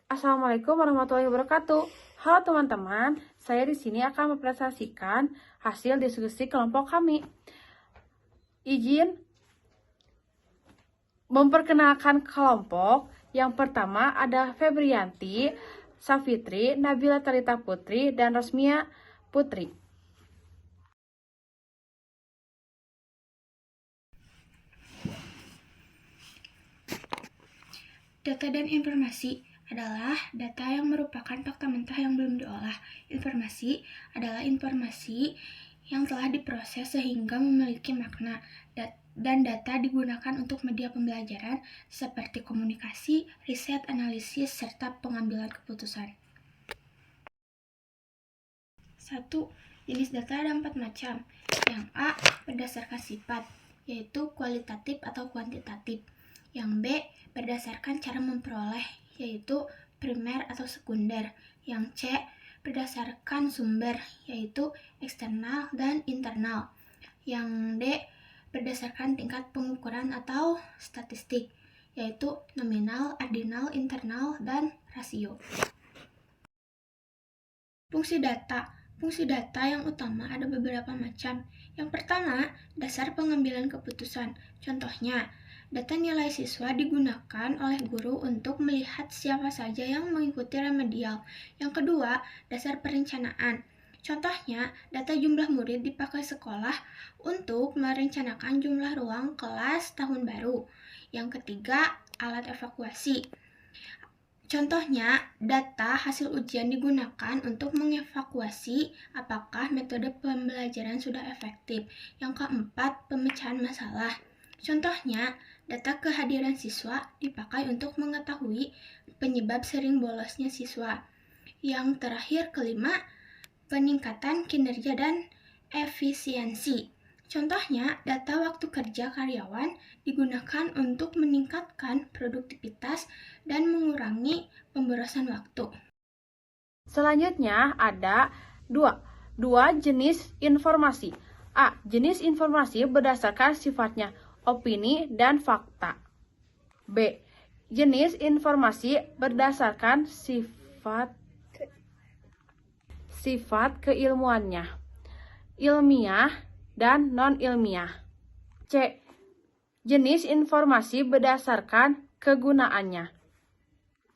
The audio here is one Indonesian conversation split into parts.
Assalamualaikum warahmatullahi wabarakatuh. Halo teman-teman, saya di sini akan mempresentasikan hasil diskusi kelompok kami. Izin memperkenalkan kelompok. Yang pertama ada Febrianti, Safitri, Nabila Tarita Putri, dan Rosmia Putri. Data dan informasi adalah data yang merupakan fakta mentah yang belum diolah. Informasi adalah informasi yang telah diproses sehingga memiliki makna, dan data digunakan untuk media pembelajaran seperti komunikasi, riset, analisis, serta pengambilan keputusan. 1. Jenis data ada 4 macam. Yang A, berdasarkan sifat, yaitu kualitatif atau kuantitatif. Yang B, berdasarkan cara memperoleh, yaitu primer atau sekunder. Yang C, berdasarkan sumber, yaitu eksternal dan internal. Yang D, berdasarkan tingkat pengukuran atau statistik, yaitu nominal, ordinal, internal, dan rasio. Fungsi data. Fungsi data yang utama ada beberapa macam. Yang pertama, dasar pengambilan keputusan. Contohnya, data nilai siswa digunakan oleh guru untuk melihat siapa saja yang mengikuti remedial. Yang kedua, dasar perencanaan. Contohnya, data jumlah murid dipakai sekolah untuk merencanakan jumlah ruang kelas tahun baru. Yang ketiga, alat evakuasi. Contohnya, data hasil ujian digunakan untuk mengevakuasi apakah metode pembelajaran sudah efektif. Yang keempat, pemecahan masalah. Contohnya, data kehadiran siswa dipakai untuk mengetahui penyebab sering bolosnya siswa. Yang terakhir, kelima, peningkatan kinerja dan efisiensi. Contohnya, data waktu kerja karyawan digunakan untuk meningkatkan produktivitas dan mengurangi pemborosan waktu. Selanjutnya ada dua jenis informasi. A. Jenis informasi berdasarkan sifatnya, opini dan fakta. B. Jenis informasi berdasarkan sifat keilmuannya, ilmiah dan non-ilmiah. C. Jenis informasi berdasarkan kegunaannya,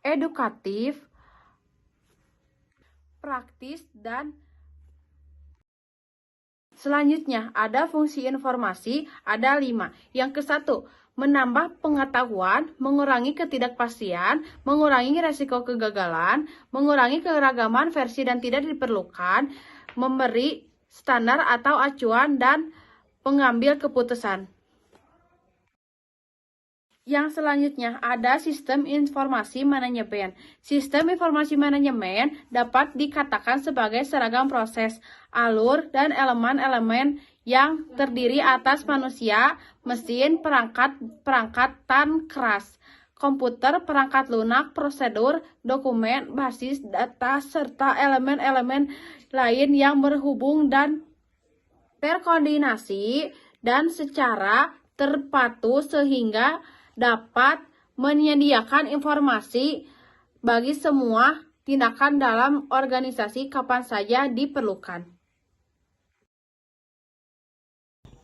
edukatif, praktis, dan selanjutnya ada fungsi informasi, ada 5. Yang ke-1, menambah pengetahuan, mengurangi ketidakpastian, mengurangi resiko kegagalan, mengurangi keragaman versi dan tidak diperlukan, memberi standar atau acuan, dan pengambil keputusan. Yang selanjutnya ada sistem informasi manajemen. Sistem informasi manajemen dapat dikatakan sebagai seragam proses, alur, dan elemen-elemen yang terdiri atas manusia, mesin, perangkatan keras, komputer, perangkat lunak, prosedur, dokumen, basis data, serta elemen-elemen lain yang berhubung dan terkoordinasi dan secara terpadu sehingga dapat menyediakan informasi bagi semua tindakan dalam organisasi kapan saja diperlukan.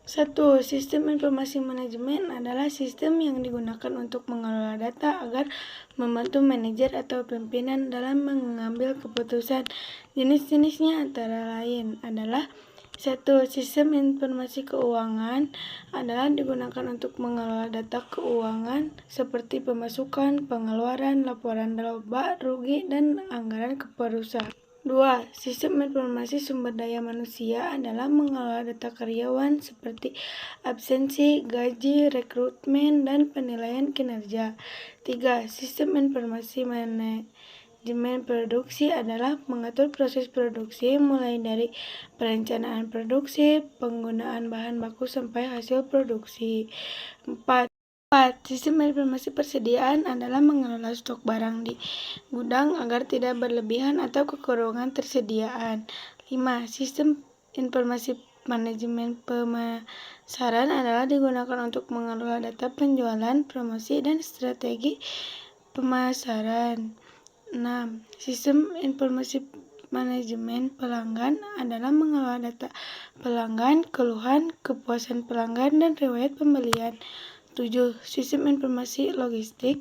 1. Sistem informasi manajemen adalah sistem yang digunakan untuk mengelola data agar membantu manajer atau pimpinan dalam mengambil keputusan. Jenis-jenisnya antara lain adalah 1. Sistem informasi keuangan adalah digunakan untuk mengelola data keuangan seperti pemasukan, pengeluaran, laporan laba, rugi, dan anggaran ke perusahaan. 2. Sistem informasi sumber daya manusia adalah mengelola data karyawan seperti absensi, gaji, rekrutmen, dan penilaian kinerja. 3. Sistem informasi manajemen produksi adalah mengatur proses produksi mulai dari perencanaan produksi, penggunaan bahan baku sampai hasil produksi. 4. Sistem informasi persediaan adalah mengelola stok barang di gudang agar tidak berlebihan atau kekurangan tersediaan. 5. Sistem informasi manajemen pemasaran adalah digunakan untuk mengelola data penjualan, promosi, dan strategi pemasaran. 6. Sistem informasi manajemen pelanggan adalah mengelola data pelanggan, keluhan, kepuasan pelanggan, dan riwayat pembelian. 7. Sistem informasi logistik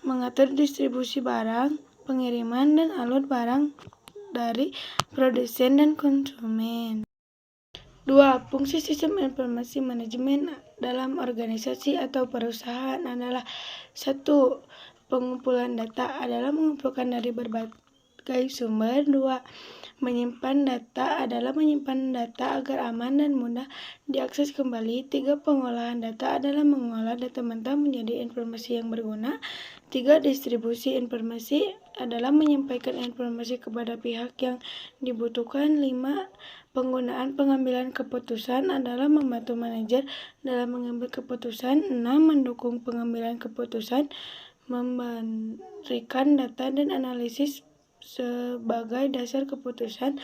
mengatur distribusi barang, pengiriman, dan alur barang dari produsen dan konsumen. 2. Fungsi sistem informasi manajemen dalam organisasi atau perusahaan adalah 1. Pengumpulan data adalah mengumpulkan dari berbagai sumber. 2. Menyimpan data adalah menyimpan data agar aman dan mudah diakses kembali. 3. Pengolahan data adalah mengolah data mentah menjadi informasi yang berguna. 3. Distribusi informasi adalah menyampaikan informasi kepada pihak yang dibutuhkan. 5. Penggunaan pengambilan keputusan adalah membantu manajer dalam mengambil keputusan. 6. Mendukung pengambilan keputusan, memberikan data dan analisis sebagai dasar keputusan.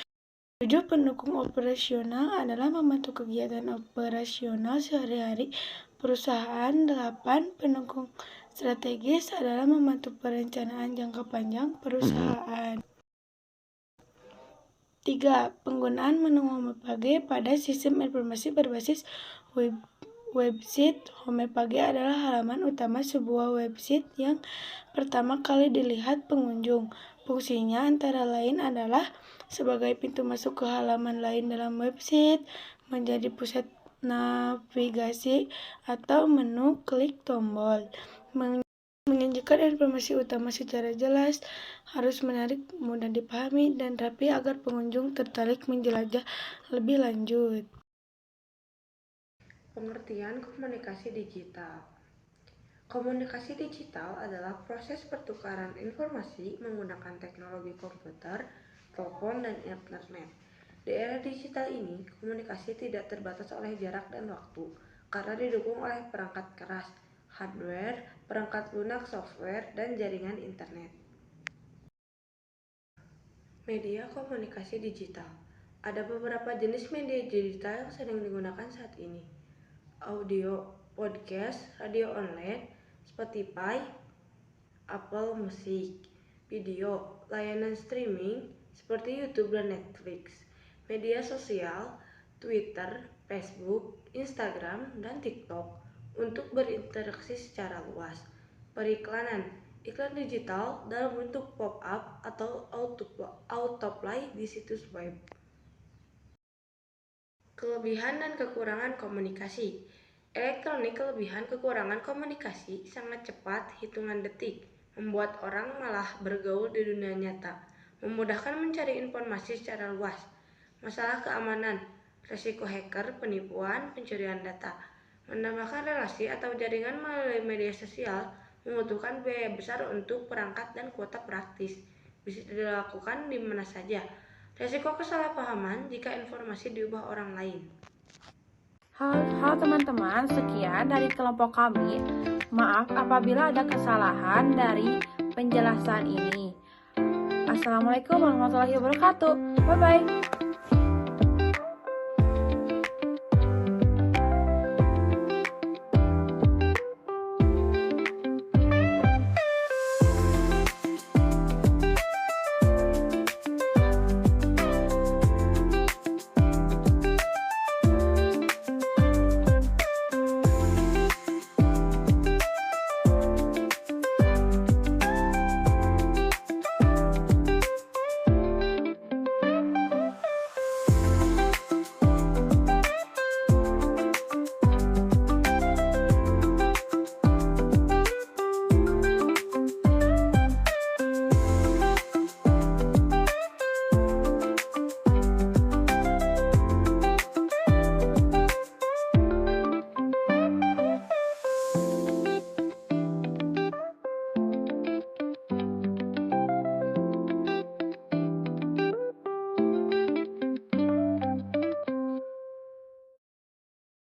7. Pendukung operasional adalah membantu kegiatan operasional sehari-hari perusahaan. 8. Pendukung strategis adalah membantu perencanaan jangka panjang perusahaan. 3. Penggunaan menu Homepage pada sistem informasi berbasis website. Homepage adalah halaman utama sebuah website yang pertama kali dilihat pengunjung. Fungsinya antara lain adalah sebagai pintu masuk ke halaman lain dalam website, menjadi pusat navigasi, atau menu klik tombol. Menyajikan informasi utama secara jelas, harus menarik, mudah dipahami, dan rapi agar pengunjung tertarik menjelajah lebih lanjut. Pengertian komunikasi digital. Komunikasi digital adalah proses pertukaran informasi menggunakan teknologi komputer, telepon, dan internet. Di era digital ini, komunikasi tidak terbatas oleh jarak dan waktu, karena didukung oleh perangkat keras, hardware, perangkat lunak software, dan jaringan internet. Media komunikasi digital. Ada beberapa jenis media digital yang sering digunakan saat ini. Audio, podcast, radio online, Spotify, Apple Music, video, layanan streaming seperti YouTube dan Netflix, media sosial, Twitter, Facebook, Instagram, dan TikTok untuk berinteraksi secara luas. Periklanan, iklan digital dalam bentuk pop-up atau autoplay di situs web. Kelebihan dan kekurangan komunikasi. Elektronik kelebihan kekurangan komunikasi sangat cepat, hitungan detik, membuat orang malah bergaul di dunia nyata, memudahkan mencari informasi secara luas. Masalah keamanan, resiko hacker, penipuan, pencurian data. Menambahkan relasi atau jaringan melalui media sosial membutuhkan biaya besar untuk perangkat dan kuota praktis. Bisa dilakukan di mana saja. Resiko kesalahpahaman jika informasi diubah orang lain. Halo teman-teman, sekian dari kelompok kami. Maaf apabila ada kesalahan dari penjelasan ini. Assalamualaikum warahmatullahi wabarakatuh. Bye-bye.